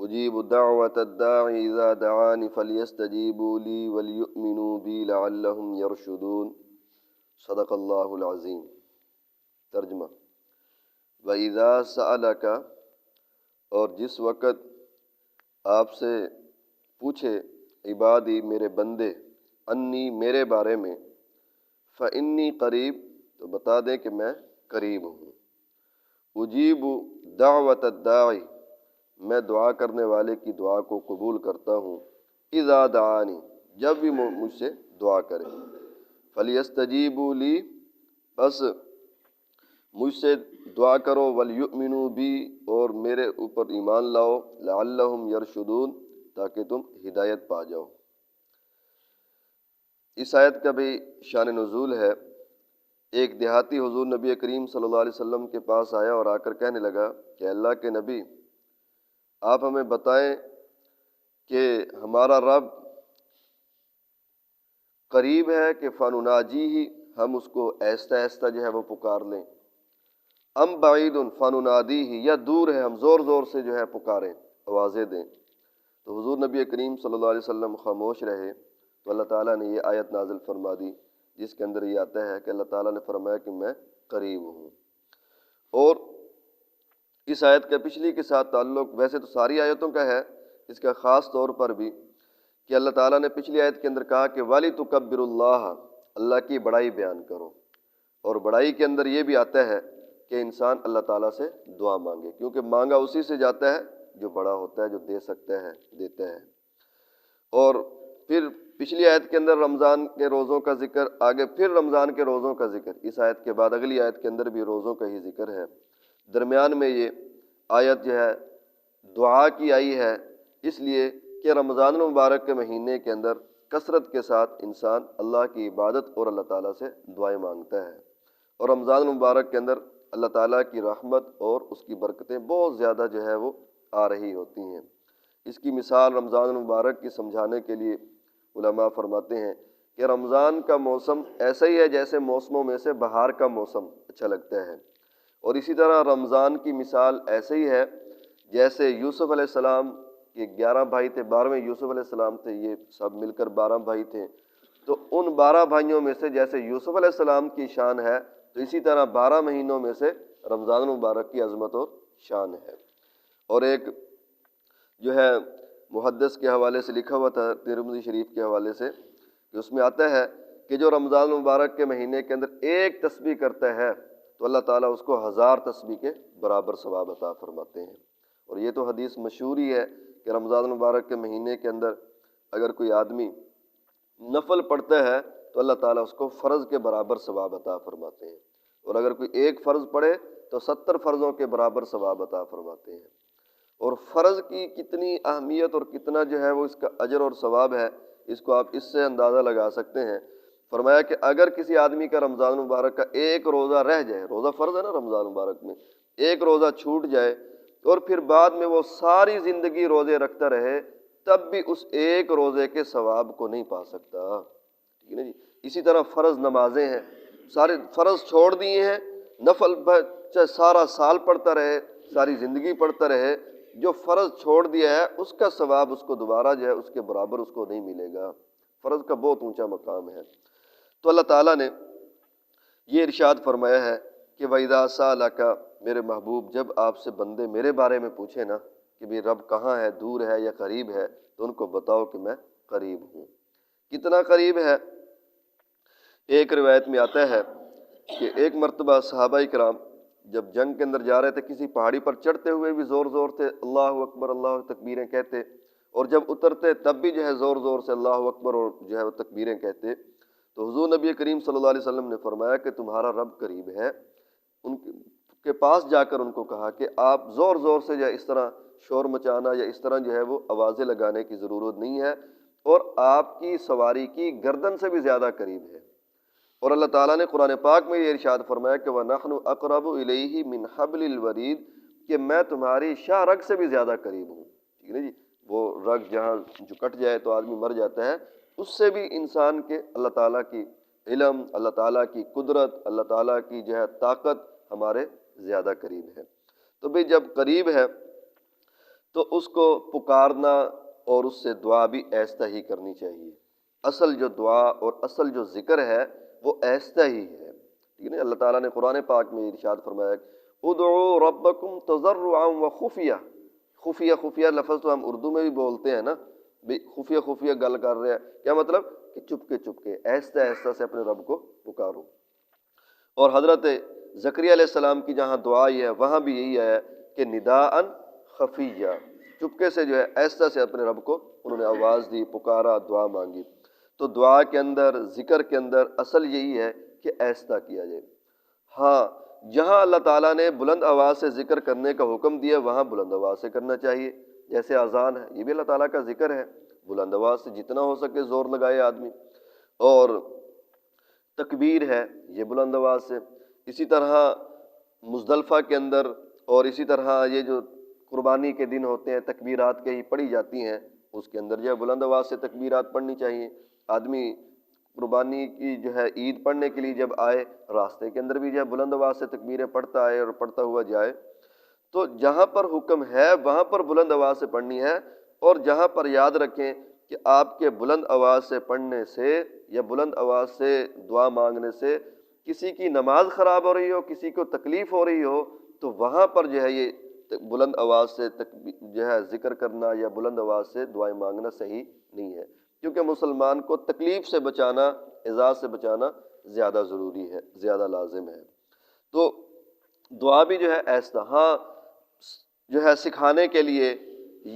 اجیب دعوت الداعی اذا دعانی فلیستجیبوا لی ولیؤمنوا بی لعلہم یرشدون۔ صدق اللہ العظیم۔ ترجمہ: وَإِذَا سَأَلَكَ، اور جس وقت آپ سے پوچھے عبادی میرے بندے، انی میرے بارے میں، فإنی قریب، تو بتا دیں کہ میں قریب ہوں۔ اجیب دعوت الداعی، میں دعا کرنے والے کی دعا کو قبول کرتا ہوں، اذا دعانی، جب بھی مجھ سے دعا کرے، فلیستجیبوا لی، بس مجھ سے دعا کرو، ولیؤمنوا بی، اور میرے اوپر ایمان لاؤ، لعلہم یرشدون، تاکہ تم ہدایت پا جاؤ۔ اس آیت کا بھی شان نزول ہے۔ ایک دیہاتی حضور نبی کریم صلی اللہ علیہ وسلم کے پاس آیا اور آ کر کہنے لگا کہ اللہ کے نبی، آپ ہمیں بتائیں کہ ہمارا رب قریب ہے کہ فنناجیہ، ہم اس کو آہستہ آہستہ جو ہے وہ پکار لیں، ام بعید فننادیہ، یا دور ہے ہم زور زور سے جو ہے پکاریں، آوازیں دیں۔ تو حضور نبی کریم صلی اللہ علیہ وسلم خاموش رہے، تو اللہ تعالیٰ نے یہ آیت نازل فرما دی، جس کے اندر یہ آتا ہے کہ اللہ تعالیٰ نے فرمایا کہ میں قریب ہوں۔ اور اس آیت کا پچھلی کے ساتھ تعلق ویسے تو ساری آیتوں کا ہے، اس کا خاص طور پر بھی کہ اللہ تعالیٰ نے پچھلی آیت کے اندر کہا کہ وَلِتُكَبِّرُوا اللَّهَ، اللہ کی بڑائی بیان کرو، اور بڑائی کے اندر یہ بھی آتا ہے کہ انسان اللہ تعالیٰ سے دعا مانگے، کیونکہ مانگا اسی سے جاتا ہے جو بڑا ہوتا ہے، جو دے سکتا ہے، دیتا ہے۔ اور پھر پچھلی آیت کے اندر رمضان کے روزوں کا ذکر، آگے پھر رمضان کے روزوں کا ذکر، اس آیت کے بعد اگلی آیت کے اندر بھی روزوں کا ہی ذکر ہے۔ درمیان میں یہ آیت جو ہے دعا کی آئی ہے، اس لیے کہ رمضان المبارک کے مہینے کے اندر کثرت کے ساتھ انسان اللہ کی عبادت اور اللہ تعالیٰ سے دعائیں مانگتا ہے، اور رمضان المبارک کے اندر اللہ تعالیٰ کی رحمت اور اس کی برکتیں بہت زیادہ جو ہے وہ آ رہی ہوتی ہیں۔ اس کی مثال رمضان المبارک کی سمجھانے کے لیے علماء فرماتے ہیں کہ رمضان کا موسم ایسا ہی ہے جیسے موسموں میں سے بہار کا موسم اچھا لگتا ہے، اور اسی طرح رمضان کی مثال ایسے ہی ہے جیسے یوسف علیہ السلام کے 11 بھائی تھے، 12ویں یوسف علیہ السلام تھے، یہ سب مل کر 12 بھائی تھے، تو ان 12 بھائیوں میں سے جیسے یوسف علیہ السلام کی شان ہے، تو اسی طرح 12 مہینوں میں سے رمضان المبارک کی عظمت اور شان ہے۔ اور ایک جو ہے محدث کے حوالے سے لکھا ہوا تھا، ترمذی شریف کے حوالے سے، کہ اس میں آتا ہے کہ جو رمضان المبارک کے مہینے کے اندر ایک تسبیح کرتا ہے تو اللہ تعالیٰ اس کو 1000 تسبیح کے برابر ثواب عطا فرماتے ہیں۔ اور یہ تو حدیث مشہور ہی ہے کہ رمضان المبارک کے مہینے کے اندر اگر کوئی آدمی نفل پڑھتا ہے تو اللہ تعالیٰ اس کو فرض کے برابر ثواب عطا فرماتے ہیں، اور اگر کوئی ایک فرض پڑھے تو 70 فرضوں کے برابر ثواب عطا فرماتے ہیں۔ اور فرض کی کتنی اہمیت اور کتنا جو ہے وہ اس کا اجر اور ثواب ہے، اس کو آپ اس سے اندازہ لگا سکتے ہیں۔ فرمایا کہ اگر کسی آدمی کا رمضان مبارک کا ایک روزہ رہ جائے، روزہ فرض ہے نا رمضان مبارک میں، ایک روزہ چھوٹ جائے اور پھر بعد میں وہ ساری زندگی روزے رکھتا رہے، تب بھی اس ایک روزے کے ثواب کو نہیں پا سکتا، ٹھیک ہے نا جی۔ اسی طرح فرض نمازیں ہیں، سارے فرض چھوڑ دیے ہیں، نفل چاہے سارا سال پڑھتا رہے، ساری زندگی پڑھتا رہے، جو فرض چھوڑ دیا ہے اس کا ثواب اس کو دوبارہ جو ہے اس کے برابر اس کو نہیں ملے گا۔ فرض کا بہت اونچا مقام ہے۔ تو اللہ تعالیٰ نے یہ ارشاد فرمایا ہے کہ وَإِذَا سَأَلَكَ، میرے محبوب جب آپ سے بندے میرے بارے میں پوچھے نا کہ بھی رب کہاں ہے، دور ہے یا قریب ہے، تو ان کو بتاؤ کہ میں قریب ہوں۔ کتنا قریب ہے؟ ایک روایت میں آتا ہے کہ ایک مرتبہ صحابہ کرام جب جنگ کے اندر جا رہے تھے، کسی پہاڑی پر چڑھتے ہوئے بھی زور زور سے اللہ اکبر اللہ تکبیریں کہتے، اور جب اترتے تب بھی جو ہے زور زور سے اللہ اکبر اور جو ہے وہ تکبیریں کہتے۔ تو حضور نبی کریم صلی اللہ علیہ وسلم نے فرمایا کہ تمہارا رب قریب ہے۔ ان کے پاس جا کر ان کو کہا کہ آپ زور زور سے جو ہے اس طرح شور مچانا یا اس طرح جو ہے وہ آوازیں لگانے کی ضرورت نہیں ہے، اور آپ کی سواری کی گردن سے بھی زیادہ قریب ہے۔ اور اللہ تعالیٰ نے قرآن پاک میں یہ ارشاد فرمایا کہ وَنَحْنُ أَقْرَبُ إِلَيْهِ مِنْ حَبْلِ الْوَرِيدِ، کہ میں تمہاری شاہ رگ سے بھی زیادہ قریب ہوں، ٹھیک ہے نا جی۔ وہ رگ جہاں جو کٹ جائے تو آدمی مر جاتا ہے، اس سے بھی انسان کے اللہ تعالیٰ کی علم، اللہ تعالیٰ کی قدرت، اللہ تعالیٰ کی جو ہے طاقت ہمارے زیادہ قریب ہے۔ تو بھئی جب قریب ہے تو اس کو پکارنا اور اس سے دعا بھی ایسا ہی کرنی چاہیے۔ اصل جو دعا اور اصل جو ذکر ہے وہ ایسا ہی ہے، ٹھیک ہے نا۔ اللہ تعالیٰ نے قرآن پاک میں ارشاد فرمایا ادعوا ربکم تضرعا وخفیہ، خفیہ خفیہ لفظ تو ہم اردو میں بھی بولتے ہیں نا، بھی خفیہ خفیہ گل کر رہے ہیں، کیا مطلب کہ چپ کے ایسا ایسا سے اپنے رب کو پکارو۔ اور حضرت زکریا علیہ السلام کی جہاں دعا یہ ہے وہاں بھی یہی ہے کہ نداء خفیہ، چپکے سے جو ہے ایسا سے اپنے رب کو انہوں نے آواز دی، پکارا، دعا مانگی۔ تو دعا کے اندر، ذکر کے اندر اصل یہی ہے کہ ایسا کیا جائے۔ ہاں، جہاں اللہ تعالیٰ نے بلند آواز سے ذکر کرنے کا حکم دیا وہاں بلند آواز سے کرنا چاہیے، جیسے اذان ہے، یہ بھی اللہ تعالیٰ کا ذکر ہے، بلند آواز سے جتنا ہو سکے زور لگائے آدمی۔ اور تکبیر ہے، یہ بلند آواز سے۔ اسی طرح مزدلفہ کے اندر اور اسی طرح یہ جو قربانی کے دن ہوتے ہیں تکبیرات کہیں پڑھی جاتی ہیں، اس کے اندر جو ہے بلند آواز سے تکبیرات پڑھنی چاہیے۔ آدمی قربانی کی جو ہے عید پڑھنے کے لیے جب آئے، راستے کے اندر بھی جو ہے بلند آواز سے تکبیریں پڑھتا آئے اور پڑھتا ہوا جائے۔ تو جہاں پر حکم ہے وہاں پر بلند آواز سے پڑھنی ہے، اور جہاں پر یاد رکھیں کہ آپ کے بلند آواز سے پڑھنے سے یا بلند آواز سے دعا مانگنے سے کسی کی نماز خراب ہو رہی ہو، کسی کو تکلیف ہو رہی ہو، تو وہاں پر جو ہے یہ بلند آواز سے جو ہے ذکر کرنا یا بلند آواز سے دعائیں مانگنا صحیح نہیں ہے، کیونکہ مسلمان کو تکلیف سے بچانا، اذا سے بچانا زیادہ ضروری ہے، زیادہ لازم ہے۔ تو دعا بھی جو ہے ایسا، ہاں جو ہے سکھانے کے لیے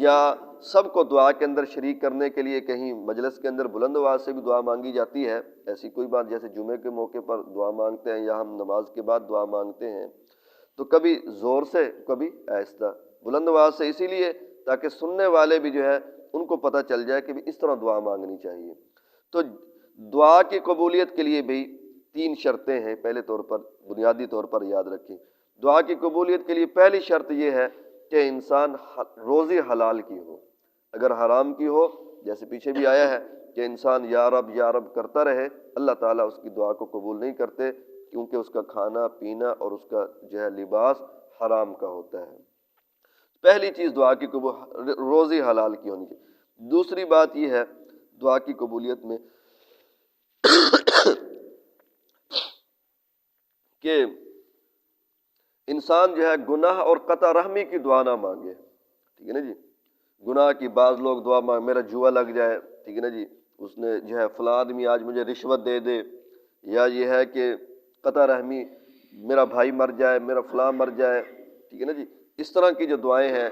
یا سب کو دعا کے اندر شریک کرنے کے لیے کہیں مجلس کے اندر بلند آواز سے بھی دعا مانگی جاتی ہے، ایسی کوئی بات، جیسے جمعے کے موقع پر دعا مانگتے ہیں یا ہم نماز کے بعد دعا مانگتے ہیں، تو کبھی زور سے کبھی آہستہ بلند آواز سے، اسی لیے تاکہ سننے والے بھی جو ہے ان کو پتہ چل جائے کہ بھی اس طرح دعا مانگنی چاہیے۔ تو دعا کی قبولیت کے لیے بھی 3 شرطیں ہیں، پہلے طور پر بنیادی طور پر یاد رکھیں۔ دعا کی قبولیت کے لیے پہلی شرط یہ ہے کہ انسان روزی حلال کی ہو۔ اگر حرام کی ہو، جیسے پیچھے بھی آیا ہے کہ انسان یا رب کرتا رہے، اللہ تعالیٰ اس کی دعا کو قبول نہیں کرتے، کیونکہ اس کا کھانا پینا اور اس کا جو ہے لباس حرام کا ہوتا ہے۔ پہلی چیز دعا کی روزی حلال کی ہونی چاہیے۔ دوسری بات یہ ہے دعا کی قبولیت میں کہ انسان جو ہے گناہ اور قطع رحمی کی دعا نہ مانگے، ٹھیک ہے نا جی۔ گناہ کی بعض لوگ دعا مانگ، میرا جوا لگ جائے، ٹھیک ہے نا جی، اس نے جو ہے فلاں آدمی آج مجھے رشوت دے دے، یا یہ ہے کہ قطع رحمی، میرا بھائی مر جائے، میرا فلاں مر جائے، ٹھیک ہے نا جی۔ اس طرح کی جو دعائیں ہیں،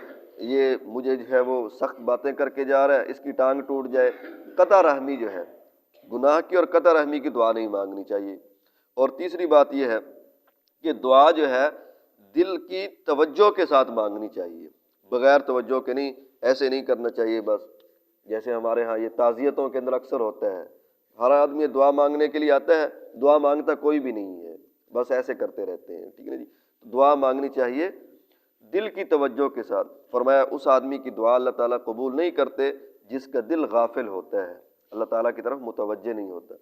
یہ مجھے جو ہے وہ سخت باتیں کر کے جا رہا ہے، اس کی ٹانگ ٹوٹ جائے، قطع رحمی جو ہے، گناہ کی اور قطع رحمی کی دعا نہیں مانگنی چاہیے۔ اور تیسری بات یہ ہے کہ دعا جو ہے دل کی توجہ کے ساتھ مانگنی چاہیے، بغیر توجہ کے نہیں، ایسے نہیں کرنا چاہیے بس، جیسے ہمارے ہاں یہ تعزیتوں کے اندر اکثر ہوتا ہے، ہر آدمی دعا مانگنے کے لیے آتا ہے، دعا مانگتا کوئی بھی نہیں ہے، بس ایسے کرتے رہتے ہیں، ٹھیک ہے نا جی۔ دعا مانگنی چاہیے دل کی توجہ کے ساتھ۔ فرمایا اس آدمی کی دعا اللہ تعالیٰ قبول نہیں کرتے جس کا دل غافل ہوتا ہے، اللہ تعالیٰ کی طرف متوجہ نہیں ہوتا۔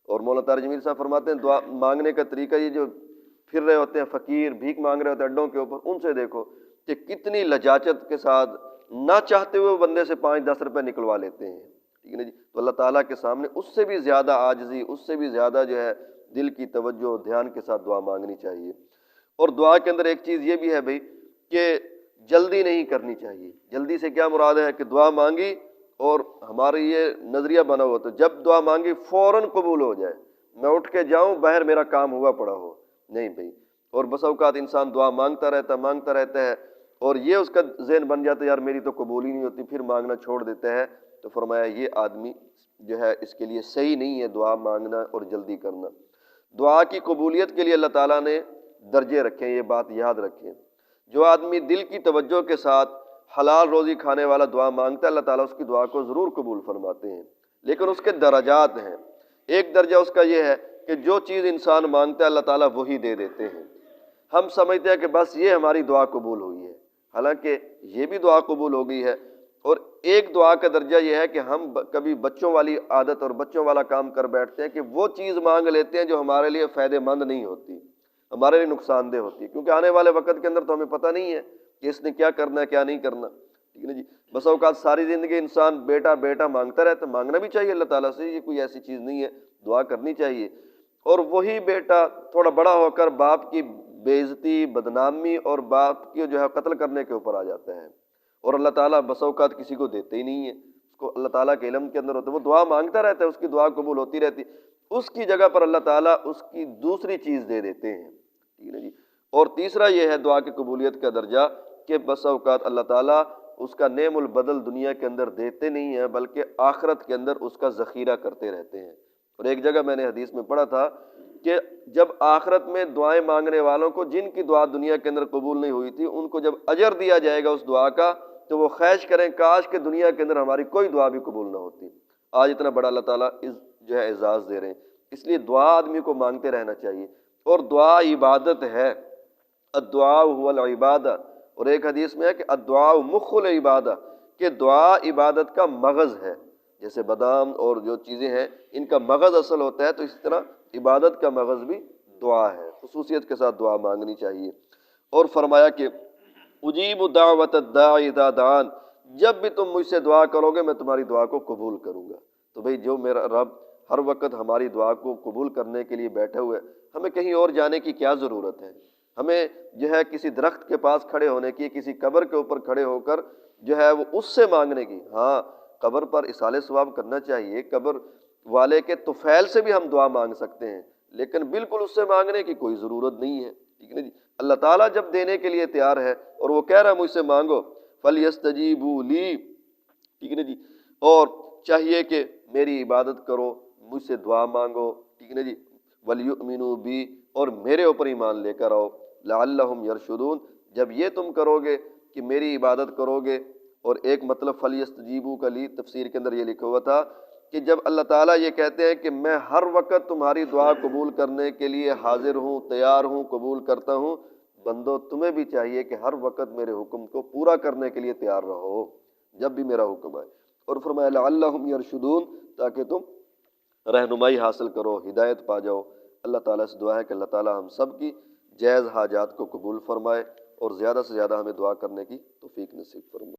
اور مولانا طارق جمیل صاحب فرماتے ہیں دعا مانگنے کا طریقہ، یہ جو پھر رہے ہوتے ہیں فقیر، بھیک مانگ رہے ہوتے ہیں اڈوں کے اوپر، ان سے دیکھو کہ کتنی لجاجت کے ساتھ نہ چاہتے ہوئے بندے سے 5-10 روپے نکلوا لیتے ہیں، ٹھیک ہے نا جی۔ تو اللہ تعالیٰ کے سامنے اس سے بھی زیادہ عاجزی، اس سے بھی زیادہ جو ہے دل کی توجہ دھیان کے ساتھ دعا مانگنی چاہیے۔ اور دعا کے اندر ایک چیز یہ بھی ہے بھائی کہ جلدی نہیں کرنی چاہیے۔ جلدی سے کیا مراد ہے کہ دعا مانگی اور ہمارا یہ نظریہ بنا ہوا تو جب دعا مانگی فوراً قبول ہو جائے، میں اٹھ کے جاؤں باہر میرا کام ہوا پڑا ہو، نہیں بھائی۔ اور بس اوقات انسان دعا مانگتا رہتا ہے اور یہ اس کا ذہن بن جاتا ہے یار میری تو قبول ہی نہیں ہوتی، پھر مانگنا چھوڑ دیتا ہے، تو فرمایا یہ آدمی جو ہے اس کے لیے صحیح نہیں ہے دعا مانگنا اور جلدی کرنا۔ دعا کی قبولیت کے لیے اللہ تعالیٰ نے درجے رکھے ہیں، یہ بات یاد رکھیں۔ جو آدمی دل کی توجہ کے ساتھ حلال روزی کھانے والا دعا مانگتا ہے، اللہ تعالیٰ اس کی دعا کو ضرور قبول فرماتے ہیں، لیکن اس کے درجات ہیں۔ ایک درجہ اس کا یہ ہے کہ جو چیز انسان مانگتا ہے اللہ تعالیٰ وہی دے دیتے ہیں۔ ہم سمجھتے ہیں کہ بس یہ ہماری دعا قبول ہوئی ہے، حالانکہ یہ بھی دعا قبول ہو گئی ہے۔ اور ایک دعا کا درجہ یہ ہے کہ ہم کبھی بچوں والی عادت اور بچوں والا کام کر بیٹھتے ہیں کہ وہ چیز مانگ لیتے ہیں جو ہمارے لیے فائدہ مند نہیں ہوتی، ہمارے لیے نقصان دہ ہوتی ہے، کیونکہ آنے والے وقت کے اندر تو ہمیں پتہ نہیں ہے کہ اس نے کیا کرنا ہے کیا نہیں کرنا۔ ٹھیک ہے نا جی. بس اوقات ساری زندگی انسان بیٹا بیٹا مانگتا رہتا ہے. مانگنا بھی چاہیے اللہ تعالیٰ سے، یہ کوئی ایسی چیز نہیں ہے، دعا کرنی چاہیے. اور وہی بیٹا تھوڑا بڑا ہو کر باپ کی بے عزتی، بدنامی اور باپ کی جو ہے قتل کرنے کے اوپر آ جاتا ہے، اور اللہ تعالیٰ بس اوقات کسی کو دیتے ہی نہیں ہے. اس کو اللہ تعالیٰ کے علم کے اندر ہوتا ہے، وہ دعا مانگتا رہتا ہے، اس کی دعا قبول ہوتی رہتی، اس کی جگہ پر اللہ تعالیٰ اس کی دوسری چیز دے دیتے ہیں. ٹھیک ہے نا جی. اور تیسرا یہ ہے دعا کی قبولیت کا درجہ کہ بس اوقات اللہ تعالیٰ اس کا نعم البدل دنیا کے اندر دیتے نہیں ہیں، بلکہ آخرت کے اندر اس کا ذخیرہ کرتے رہتے ہیں. اور ایک جگہ میں نے حدیث میں پڑھا تھا کہ جب آخرت میں دعائیں مانگنے والوں کو، جن کی دعا دنیا کے اندر قبول نہیں ہوئی تھی، ان کو جب اجر دیا جائے گا اس دعا کا، تو وہ خواہش کریں کاش کہ دنیا کے اندر ہماری کوئی دعا بھی قبول نہ ہوتی. آج اتنا بڑا اللہ تعالیٰ جو ہے اعزاز دے رہے ہیں. اس لیے دعا آدمی کو مانگتے رہنا چاہیے، اور دعا عبادت ہے. الدعاء هو العبادہ. اور ایک حدیث میں ہے کہ الدعاء مخ العبادہ، کہ دعا عبادت کا مغز ہے. جیسے بادام اور جو چیزیں ہیں ان کا مغز اصل ہوتا ہے، تو اسی طرح عبادت کا مغز بھی دعا ہے. خصوصیت کے ساتھ دعا مانگنی چاہیے. اور فرمایا کہ اجیب دعوت الداعی اذا دعان، جب بھی تم مجھ سے دعا کرو گے میں تمہاری دعا کو قبول کروں گا. تو بھئی جو میرا رب ہر وقت ہماری دعا کو قبول کرنے کے لیے بیٹھے ہوئے، ہمیں کہیں اور جانے کی کیا ضرورت ہے؟ ہمیں جو ہے کسی درخت کے پاس کھڑے ہونے کی، کسی قبر کے اوپر کھڑے ہو کر جو ہے وہ اس سے مانگنے کی. ہاں، قبر پر اصالہ ثواب کرنا چاہیے، قبر والے کے طفیل سے بھی ہم دعا مانگ سکتے ہیں، لیکن بالکل اس سے مانگنے کی کوئی ضرورت نہیں ہے. ٹھیک ہے نا جی. اللہ تعالیٰ جب دینے کے لیے تیار ہے اور وہ کہہ رہا ہے مجھ سے مانگو، فَلْيَسْتَجِيبُوا لِي، ٹھیک ہے نا جی. اور چاہیے کہ میری عبادت کرو، مجھ سے دعا مانگو، ٹھیک ہے نا جی. وَلْيُؤْمِنُوا بِي، اور میرے اوپر ایمان لے کر آؤ. لَعَلَّهُمْ يَرْشُدُونَ، جب یہ تم کرو گے کہ میری عبادت کرو گے. اور ایک مطلب فَلْيَسْتَجِيبُوا کا لی تفسیر کے اندر یہ لکھا ہوا تھا کہ جب اللہ تعالیٰ یہ کہتے ہیں کہ میں ہر وقت تمہاری دعا قبول کرنے کے لیے حاضر ہوں، تیار ہوں، قبول کرتا ہوں، بندو تمہیں بھی چاہیے کہ ہر وقت میرے حکم کو پورا کرنے کے لیے تیار رہو جب بھی میرا حکم آئے. اور فرمایا لعلہم یرشدون، تاکہ تم رہنمائی حاصل کرو، ہدایت پا جاؤ. اللہ تعالیٰ سے دعا ہے کہ اللہ تعالیٰ ہم سب کی جائز حاجات کو قبول فرمائے اور زیادہ سے زیادہ ہمیں دعا کرنے کی توفیق نصیب فرمائے.